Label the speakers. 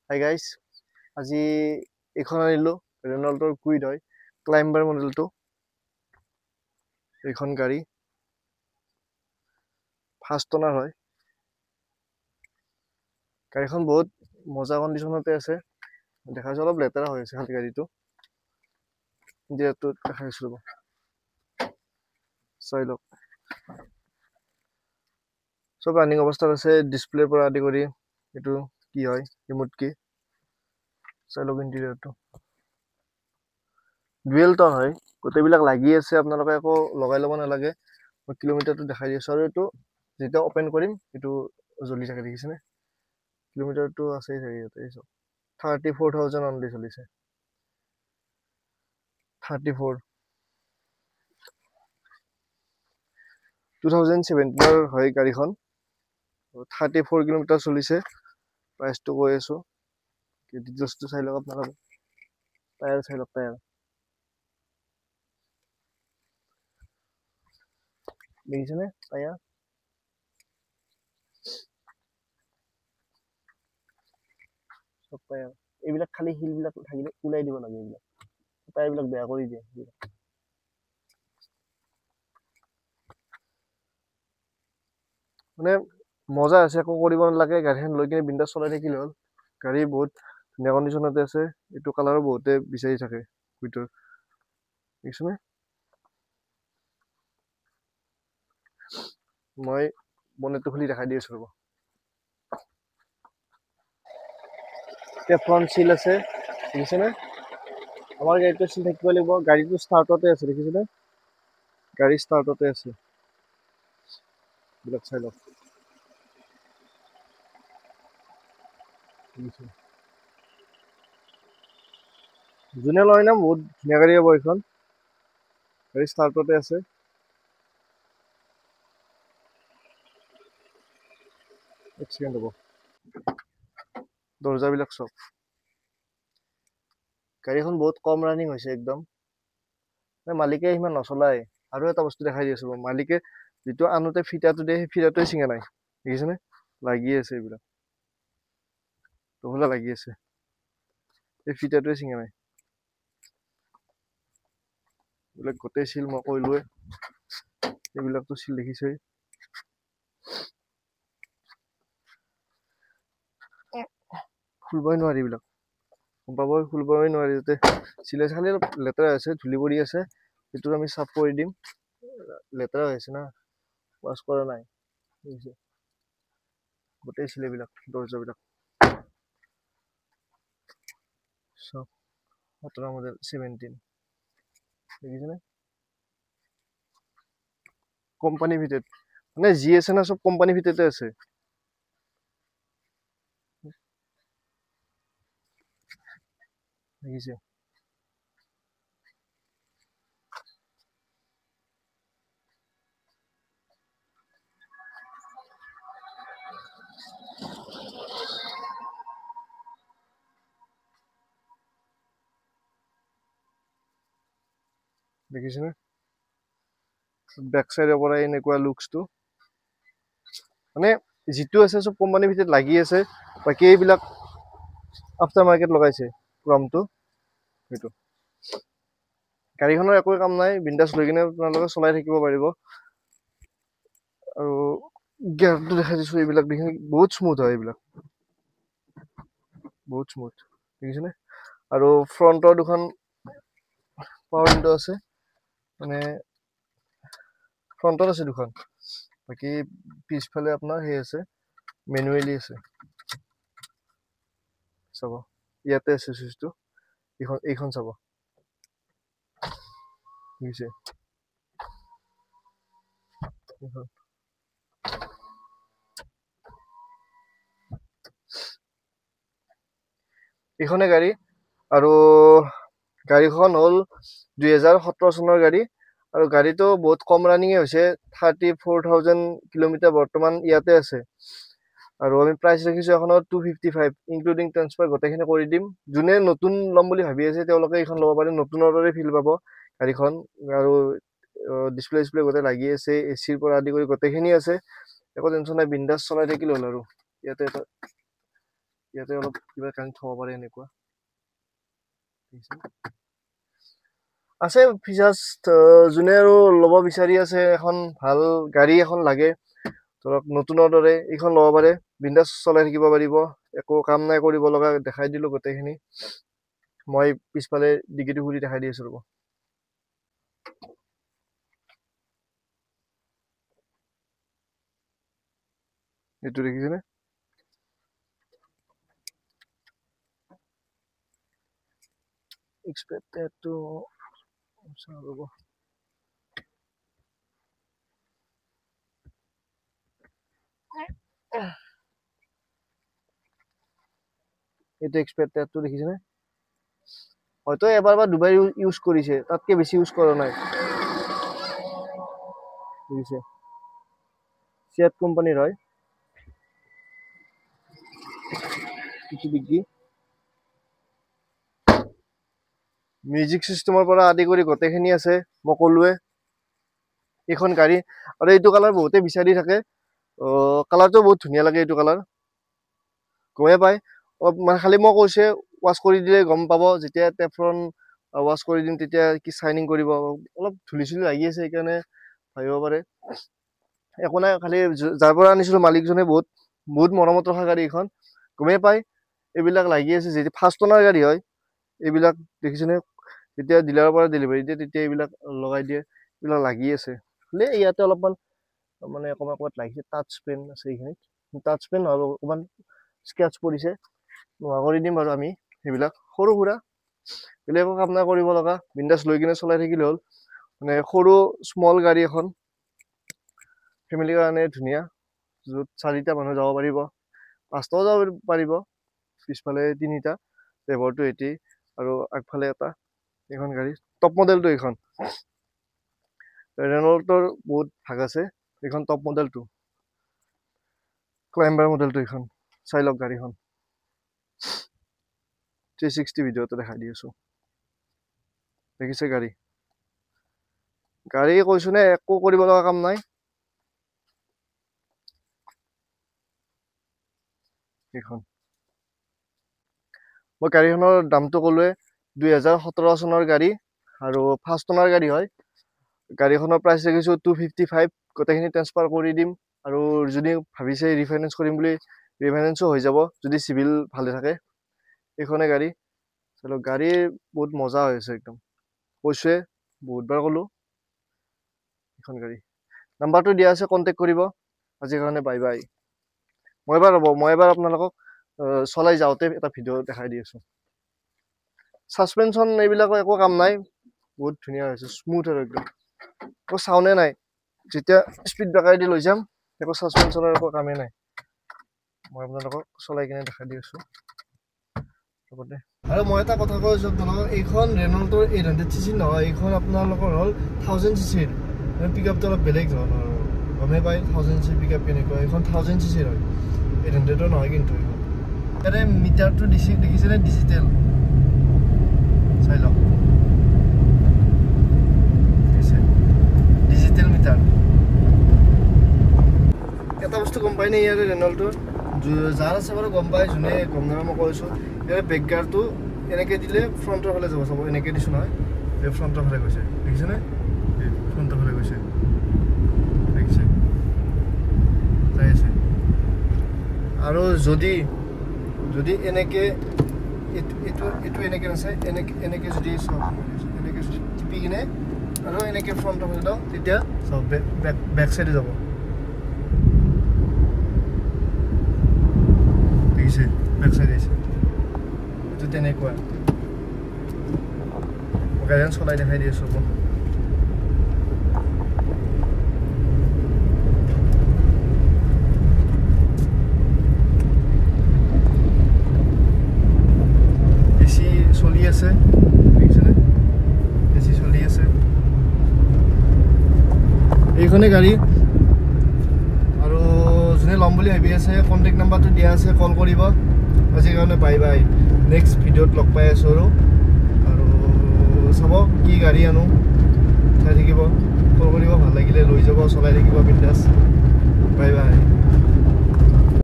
Speaker 1: Hi guys, আজি এইখন আনিলোঁ ৰেনল্টৰ কুইড হয়, ক্লাইম্বাৰ মডেলটো। এইখন গাড়ী ফাৰ্ষ্ট অনাৰ হয়। গাড়ীখন বহুত মজা কণ্ডিশ্যনতে আছে। দেখাইছোঁ অলপ লেতেৰা হৈ আছে খালি গাড়ীটো। যিহেতু দেখাইছোঁ ৰ'ব, চাই লওক। চব ৰানিং অৱস্থাত আছে, ডিছপ্লেৰ পৰা আদি কৰি এইটো কি হয় ৰিম'ট কি চাই লওক। ইণ্টেৰিয়ৰটো ডুৱেল টন হয়, গোটেইবিলাক লাগি আছে, আপোনালোকে একো লগাই ল'ব নালাগে। মই কিলোমিটাৰটো দেখাই দি আছোঁ, আৰু এইটো যেতিয়া অপেন কৰিম এইটো জ্বলি থাকে, দেখিছেনে? কিলোমিটাৰটো আছেই চাগে ইয়াতে, চব 34,000 অনলি চলিছে। 34 2017 হয় গাড়ীখন। 34 কিলোমিটাৰ চলিছে। প্ৰাইচটো কৈ আছোঁ, ডিটেইলছটো চাই লওক আপোনালোকে। টায়াৰ চাই লওক, টায়াৰ দেখিছেনে? টায়াৰ চব টায়াৰ। এইবিলাক খালি শিলবিলাক থাকিলে ওলাই দিব লাগে, এইবিলাক টায়াৰবিলাক বেয়া কৰি দিয়ে। মানে মজা আছে, একো কৰিব নালাগে, গাড়ীখন লৈ কিনে বিন্দাছ চলাই থাকিলে হ'ল। গাড়ী বহুত ধুনীয়া কণ্ডিশ্যনতে আছে। এইটো কালাৰো বহুতে বিচাৰি থাকে কুইডৰ, দেখিছেনে? মই বনেটটো খুলি দেখাই দি আছোঁ ৰ'ব। এতিয়া ফ্ৰণ্ট চিল আছে, দেখিছেনে? আমাৰ গাড়ীটো চিল থাকিব লাগিব। গাড়ীটো ষ্টাৰ্টতে আছে, দেখিছেনে? গাড়ী ষ্টাৰ্টতে আছে, এইবিলাক চাই লওক। যোনে লয় না বহুত ধুনীয়া গাড়ী হ'ব এইখন। গাড়ী ষ্টাৰ্টতে আছে। এক ছেকেণ্ড হ'ব, দৰ্জাবিলাক চব। গাড়ীখন বহুত কম ৰানিং হৈছে একদম। মালিকে সিমান নচলায়। আৰু এটা বস্তু দেখাই দি আছোঁ, মালিকে যিটো আনোতে ফিটাটো দিয়ে, সেই ফিটাটোৱে ছিঙা নাই, দেখিছেনে? লাগি আছে, এইবিলাক নহ'লে লাগি আছে, এই ফিটাটোৱে ছিঙা নাই। এইবিলাক গোটেই চিল মই কৰিলোৱে, এইবিলাকতো চিল দেখিছেই। খুলিবই নোৱাৰি, এইবিলাক গম পাবই, খুলিবই নোৱাৰি। যাতে চিলে খালি অলপ লেতেৰা হৈছে, ধূলি পৰি আছে, সেইটো আমি চাফ কৰি দিম। লেতেৰা হৈ আছে না, ৱাছ কৰা নাই, গোটেই চিল এইবিলাক, দৰ্জাবিলাক চব 17 মডেল 17, দেখিছেনে? কোম্পানী ভিতৰত মানে যি আছে না, চব কোম্পানী ভিতৰতে আছে। দেখিছে? দেখিছেনে? বেক চাইডৰ পৰা এনেকুৱা লুকছটো, মানে যিটো আছে চব কোম্পানীৰ ভিতৰত লাগি আছে। বাকী এইবিলাক আফটাৰ মাৰ্কেট লগাইছে ক্ৰমটো, সেইটো গাড়ীখনৰ একোৱে কাম নাই, বিন্দাছ লৈ কিনে আপোনালোকে চলাই থাকিব পাৰিব। আৰু গিয়াৰটো দেখাই দিছোঁ, এইবিলাক দেখি বহুত স্মুথ হয়, এইবিলাক বহুত স্মুথ, দেখিছেনে? আৰু ফ্ৰণ্টৰ দুখন পাৱাৰ উইণ্ডো আছে, মানে ফ্ৰণ্টত আছে দুখন। বাকী পিছফালে আপোনাৰ সেই আছে, মেনুৱেলি আছে, চাব ইয়াতে আছে চুইচটো। এইখন চাব, বুজিছে? এইখনে গাড়ী। আৰু গাড়ীখন হ'ল 2017 চনৰ গাড়ী, আৰু গাড়ীটো বহুত কম ৰানিঙে হৈছে, 34,000 কিলোমিটাৰ বৰ্তমান ইয়াতে আছে। আৰু আমি প্ৰাইচ ৰাখিছোঁ এখনত 255, ইনক্লুডিং ট্ৰান্সফাৰ গোটেইখিনি কৰি দিম। যোনে নতুন ল'ম বুলি ভাবি আছে তেওঁলোকে এইখন ল'ব পাৰে, নতুনৰ দৰে ফিল পাব গাড়ীখন। আৰু ডিছপ্লে গোটেই লাগি আছে, এচিৰ পৰা আদি কৰি গোটেইখিনি আছে, একো টেনশ্যন নাই, বিন্দাছ চলাই থাকিলে হ'ল। আৰু ইয়াতে ইয়াতে অলপ কিবা কানি থব পাৰে এনেকুৱা আছে ফিচাৰ্ছ যোনে আৰু ল'ব বিচাৰি আছে এখন ভাল গাড়ী এখন লাগে ধৰক নতুনৰ দৰে এইখন ল'ব পাৰে বিন্দাছ চলাই থাকিব পাৰিব একো কাম নাই কৰিব লগা দেখাই দিলোঁ গোটেইখিনি মই পিছফালে ডিগিটো খুলি দেখাই দি আছোঁ ৰ'ব এইটো দেখিছেনে expected to এটা expected to দেখিছেনে হয়তো এবাৰ বা দুবাৰ ইউজ কৰিছে তাতকে বেছি ইউজ কৰা নাই দেখিছে সিয়াট কোম্পানীৰ হয় কিছু বিক্ৰী মিউজিক সিস্টেমৰ পৰা আদি কৰি গোটেইখিনি আছে মই ক'লোৱে এইখন গাড়ী আৰু এইটো কালাৰ বহুতে বিচাৰি থাকে কালাৰটো বহুত ধুনীয়া লাগে এইটো কালাৰ গমে পায় মানে খালি মই কৈছে ৱাছ কৰি দিলে গম পাব যেতিয়া টেফ্লন ৱাছ কৰি দিম তেতিয়া কি শাইনিং কৰিব অলপ ধুলি চুলি লাগি আছে সেইকাৰণে ভাবিব পাৰে একো নাই খালি যাৰ পৰা আনিছিলোঁ মালিকজনে বহুত মৰমত ৰখা গাড়ী এইখন গমে পায় এইবিলাক লাগি আছে যেতিয়া ফাৰ্ষ্ট অনাৰ গাড়ী হয় এইবিলাক দেখিছেনে যেতিয়া ডিলাৰৰ পৰা ডেলিভাৰী দিয়ে তেতিয়া এইবিলাক লগাই দিয়ে এইবিলাক লাগি আছে খালি ইয়াতে অলপমান মানে অকণমান লাগিছে টাচ পেন আছে এইখিনিত টাচ পেন আৰু অকণমান স্কেচ পৰিছে নোহোৱা কৰি দিম বাৰু আমি সেইবিলাক সৰু সুৰা বেলেগো কাম নাই কৰিব লগা বিন্দাছ লৈ কিনে চলাই থাকিলে হ'ল মানে সৰু স্মল গাড়ী এখন ফেমিলিৰ কাৰণে ধুনীয়া য'ত 4টা মানুহ যাব পাৰিব 5টাও যাব পাৰিব পিছফালে 3টা লেভাৰটো এটি আৰু আগফালে এটা এইখন গাড়ী টপ মডেলটো এইখন ৰেনল্টৰ বহুত ভাগ আছে এইখন টপ মডেলটো ক্লাইম্বাৰ মডেলটো এইখন চাই লওক গাড়ীখন 360 ভিডিঅ'টো দেখাই দি আছোঁ দেখিছে গাড়ী কৈছোঁ নে একো কৰিব লগা কাম নাই এইখন মই গাড়ীখনৰ দামটো ক'লোৱে 2017 চনৰ গাড়ী আৰু ফাৰ্ষ্ট অনাৰ গাড়ী হয় গাড়ীখনৰ প্ৰাইচ ৰাখিছোঁ 255 গোটেইখিনি ট্ৰান্সফাৰ কৰি দিম আৰু যদি ভাবিছে ৰিফাইনেন্স কৰিম বুলি ৰিফাইনেন্সো হৈ যাব যদি চিভিল ভালে থাকে এইখনে গাড়ী চলো গাড়ী বহুত মজা হৈ আছে একদম কৈছোৱে বহুতবাৰ ক'লোঁ এইখন গাড়ী নাম্বাৰটো দিয়া আছে কণ্টেক্ট কৰিব আজিৰ কাৰণে বাই বাই মই এবাৰ আপোনালোকক চলাই যাওঁতে এটা ভিডিঅ' দেখাই দি আছোঁ সাসপেনশন এইবিলাকৰ একো কাম নাই বহুত ধুনীয়া হৈছে স্মুথ আৰু একদম একো চাউনে নাই যেতিয়া স্পীড ব্ৰেকাৰ দি লৈ যাম একো সাসপেনশনৰ একো কামেই নাই মই আপোনালোকক চলাই কিনে দেখাই দি আছোঁ আৰু মই এটা কথা কৈছোঁ আপোনালোকক এইখন ৰেনল্টৰ 800cc নহয় এইখন আপোনালোকৰ হ'ল 1000cc পিক আপটো অলপ বেলেগ ধৰণৰ গমে পায় 1000cc পিক আপ কেনেকুৱা এইখন 1000cc হয় 800ৰ নহয় কিন্তু এইখন ইয়াৰে মিটাৰটো দেখিছেনে ডিজিটেল চাই লওক ডিজিটেল মিটাৰ এটা বস্তু গম পাই নে ইয়াৰে ৰেনল্টৰ যাৰ আছে বাৰু গম পায় যোনে গম নাপায় মই কৈছোঁ ইয়াৰে বেকগাৰ্ডটো এনেকৈ দিলে ফ্ৰণ্টৰ ফালে যাব চাব এনেকৈ দিছোঁ নহয় এই ফ্ৰণ্টৰ ফালে গৈছে দেখিছেনে ফ্ৰণ্টৰ ফালে গৈছে দেখিছে যাই আছে আৰু যদি এনেকৈ এইটো এনেকৈ নাচায় এনেকৈ যদি চাওক এনেকৈ টিপি কিনে আৰু এনেকৈ ফ্ৰণ্টৰ ফালে যাওঁ তেতিয়া চাওক বেক চাইডে যাব দেখিছে বেক চাইডে আহিছে এইটো তেনেকুৱা গাড়ীখন চলাই দেখাই দি আছোঁ চলি আছে দেখিছেনে এচি চলি আছে এইখনে গাড়ী আৰু যোনে ল'ম বুলি ভাবি আছে কণ্টেক্ট নাম্বাৰটো দিয়া আছে কল কৰিব আজিৰ কাৰণে বাই বাই নেক্সট ভিডিঅ'ত লগ পাই আছোঁ আৰু চাব কি গাড়ী আনো চাই থাকিব কল কৰিব ভাল লাগিলে লৈ যাব চলাই থাকিব বিন্দাছ বাই বাই